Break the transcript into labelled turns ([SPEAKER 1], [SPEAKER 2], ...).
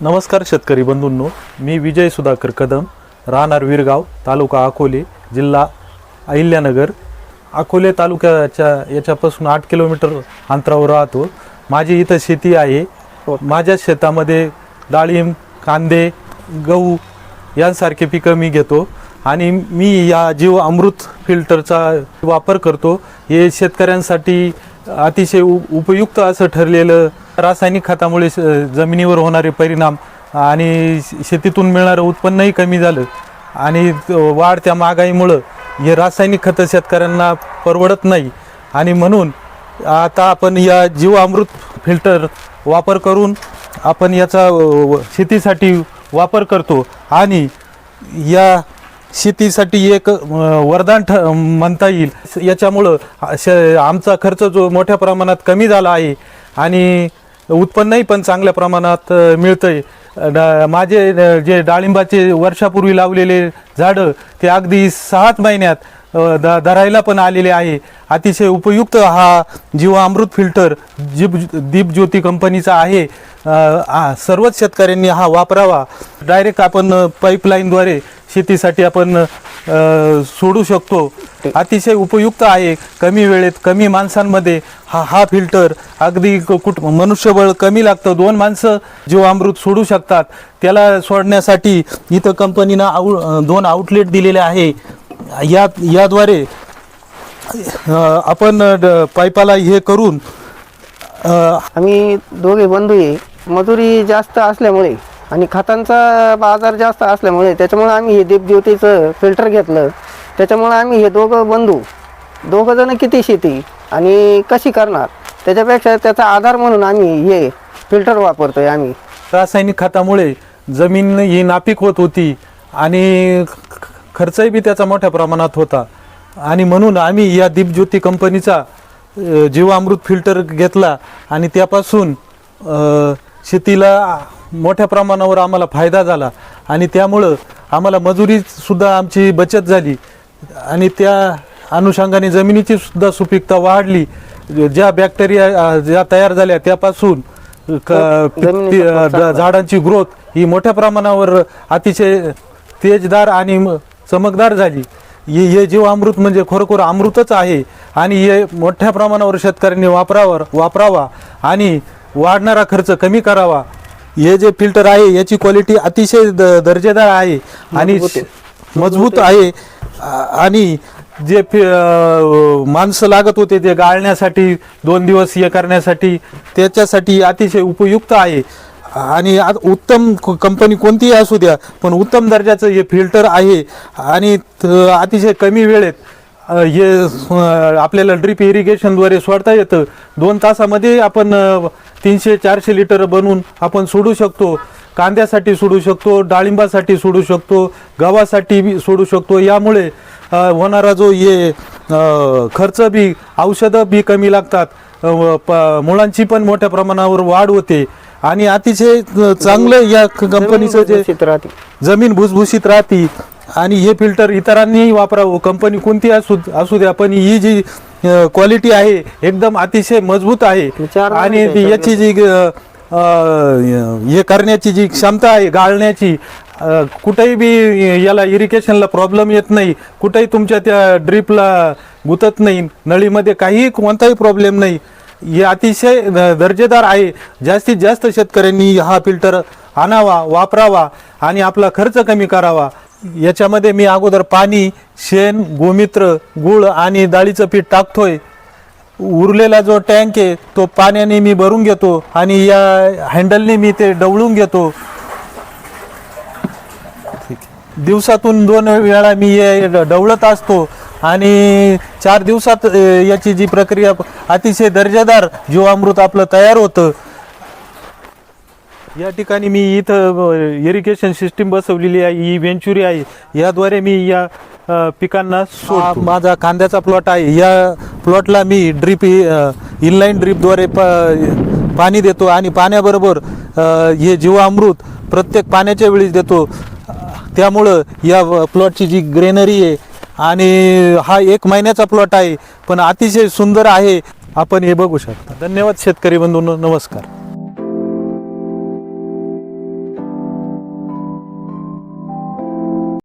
[SPEAKER 1] नमस्कार शेतकरी बंधूंनो, मी विजय सुधाकर कदम, राहणार विरगाव, तालुका अकोले, जिल्हा अहिल्यानगर. अकोले तालुक्याच्या याच्यापासून 8 किलोमीटर अंतरावर राहतो. माझी इथं शेती आहे. माझ्या शेतामध्ये डाळिंब, कांदे, गहू यांसारखे पिकं मी घेतो आणि मी या जीव अमृत फिल्टरचा वापर करतो. हे शेतकऱ्यांसाठी अतिशय उपयुक्त असं ठरलेलं. रासायनिक खतामुळे जमिनीवर होणारे परिणाम आणि शेतीतून मिळणारं उत्पन्नही कमी झालं आणि वाढत्या महागाईमुळं हे रासायनिक खतं शेतकऱ्यांना परवडत नाही आणि म्हणून आता आपण या जीव अमृत फिल्टर वापर करून आपण याचा शेतीसाठी वापर करतो आणि या शेतीसाठी एक वरदान म्हणता येईल. याच्यामुळं आमचा खर्च जो मोठ्या प्रमाणात कमी झाला आहे आणि उत्पन्नही पण चांगल्या प्रमाणात मिळतंय. माझे जे डाळिंबाचे वर्षापूर्वी लावलेले झाडं ते अगदी 6 महिन्यात धरायला पण आलेले आहे. अतिशय उपयुक्त हा जीवामृत फिल्टर दीपज्योती कंपनीचा आहे. सर्वच शेतकऱ्यांनी हा वापरावा. डायरेक्ट आपण पाईपलाईनद्वारे शेतीसाठी आपण सोडू शकतो. अतिशय उपयुक्त आहे. कमी वेळेत कमी माणसांमध्ये हा फिल्टर अगदी मनुष्यबळ कमी लागतं. 2 माणसं जीवामृत सोडू शकतात. त्याला सोडण्यासाठी इथं कंपनीनं 2 आउटलेट दिलेले आहे. याद्वारे आपण पाईपाला हे करून
[SPEAKER 2] आम्ही दोघे बंधू आहे. मजुरी जास्त असल्यामुळे आणि खतांचा बाजार जास्त असल्यामुळे त्याच्यामुळे आम्ही हे दीपज्योतीचं फिल्टर घेतलं. त्याच्यामुळे आम्ही हे दोघं जण किती शेती आणि कशी करणार, त्याच्यापेक्षा त्याचा आधार म्हणून आम्ही हे फिल्टर वापरतोय. आम्ही
[SPEAKER 1] रासायनिक खतामुळे जमीन ही नापीक होत होती आणि खर्चही बी त्याचा मोठ्या प्रमाणात होता आणि म्हणून आम्ही या दीपज्योती कंपनीचा जीवामृत फिल्टर घेतला आणि त्यापासून शेतीला मोठ्या प्रमाणावर आम्हाला फायदा झाला आणि त्यामुळं आम्हाला मजुरीसुद्धा आमची बचत झाली आणि त्या अनुषंगाने जमिनीची सुद्धा सुपीकता वाढली. ज्या बॅक्टेरिया ज्या तयार झाल्या त्यापासून झाडांची ग्रोथ ही मोठ्या प्रमाणावर अतिशय तेजदार आणि चमकदार झाली. हे जीवामृत म्हणजे खरोखर अमृतच आहे आणि हे मोठ्या प्रमाणावर शेतकऱ्यांनी वापरावा आणि वाढणारा खर्च कमी करावा. हे जे फिल्टर आहे याची क्वालिटी अतिशय दर्जेदार आहे आणि मजबूत आहे आणि जे माणसं लागत होते ते गाळण्यासाठी 2 दिवस हे करण्यासाठी त्याच्यासाठी अतिशय उपयुक्त आहे आणि उत्तम कंपनी कोणतीही असू द्या पण उत्तम दर्जाचं हे फिल्टर आहे आणि अतिशय कमी वेळेत हे आपल्याला ड्रिप इरिगेशनद्वारे सोडता येतं. 2 तासामध्ये आपण 300-400 लिटर बनवून आपण सोडू शकतो. कांद्यासाठी सोडू शकतो, डाळिंबासाठी सोडू शकतो, गव्हासाठी सोडू शकतो. यामुळे होणारा जो हे खर्च बी औषधं बी कमी लागतात. मुळांची पण मोठ्या प्रमाणावर वाढ होते आणि अतिशय चांगलं या कंपनीचं जे जमीन भुसभुशीत राहते आणि हे फिल्टर इतरांनीही वापरावं. कंपनी कोणती असू द्या पण ही जी क्वालिटी आहे एकदम अतिशय मजबूत आहे आणि याची जी हे करण्याची जी क्षमता आहे गाळण्याची, कुठेही बी याला इरिगेशनला प्रॉब्लेम येत नाही. कुठेही तुमच्या त्या ड्रिपला गुतत नाही, नळीमध्ये काहीही कोणताही प्रॉब्लेम नाही. हे अतिशय दर्जेदार आहे. जास्तीत जास्त शेतकऱ्यांनी हा फिल्टर आणावा, वापरावा आणि आपला खर्च कमी करावा. याच्यामध्ये मी अगोदर पाणी, शेण, गोमित्र, गूळ आणि डाळीचं पीठ टाकतोय. उरलेला जो टँक आहे तो पाण्याने मी भरून घेतो आणि या हँडलने मी ते डवळून घेतो. दिवसातून 2 वेळा मी हे डवळत असतो आणि 4 दिवसात याची जी प्रक्रिया अतिशय दर्जेदार जीवामृत आपलं तयार होतं. या ठिकाणी मी इथं इरिगेशन सिस्टीम बसवलेली आहे. ही वेंचुरी आहे. याद्वारे मी या पिकांना सोडतो. माझा कांद्याचा प्लॉट आहे. या प्लॉटला मी इनलाईन ड्रीपद्वारे पाणी देतो आणि पाण्याबरोबर हे जीवामृत प्रत्येक पाण्याच्या वेळी देतो. त्यामुळं या प्लॉटची जी ग्रेनरी आहे आणि हा 1 महिन्याचा प्लॉट आहे पण अतिशय सुंदर आहे. आपण हे बघू शकता. धन्यवाद शेतकरी बंधूंनो. नमस्कार.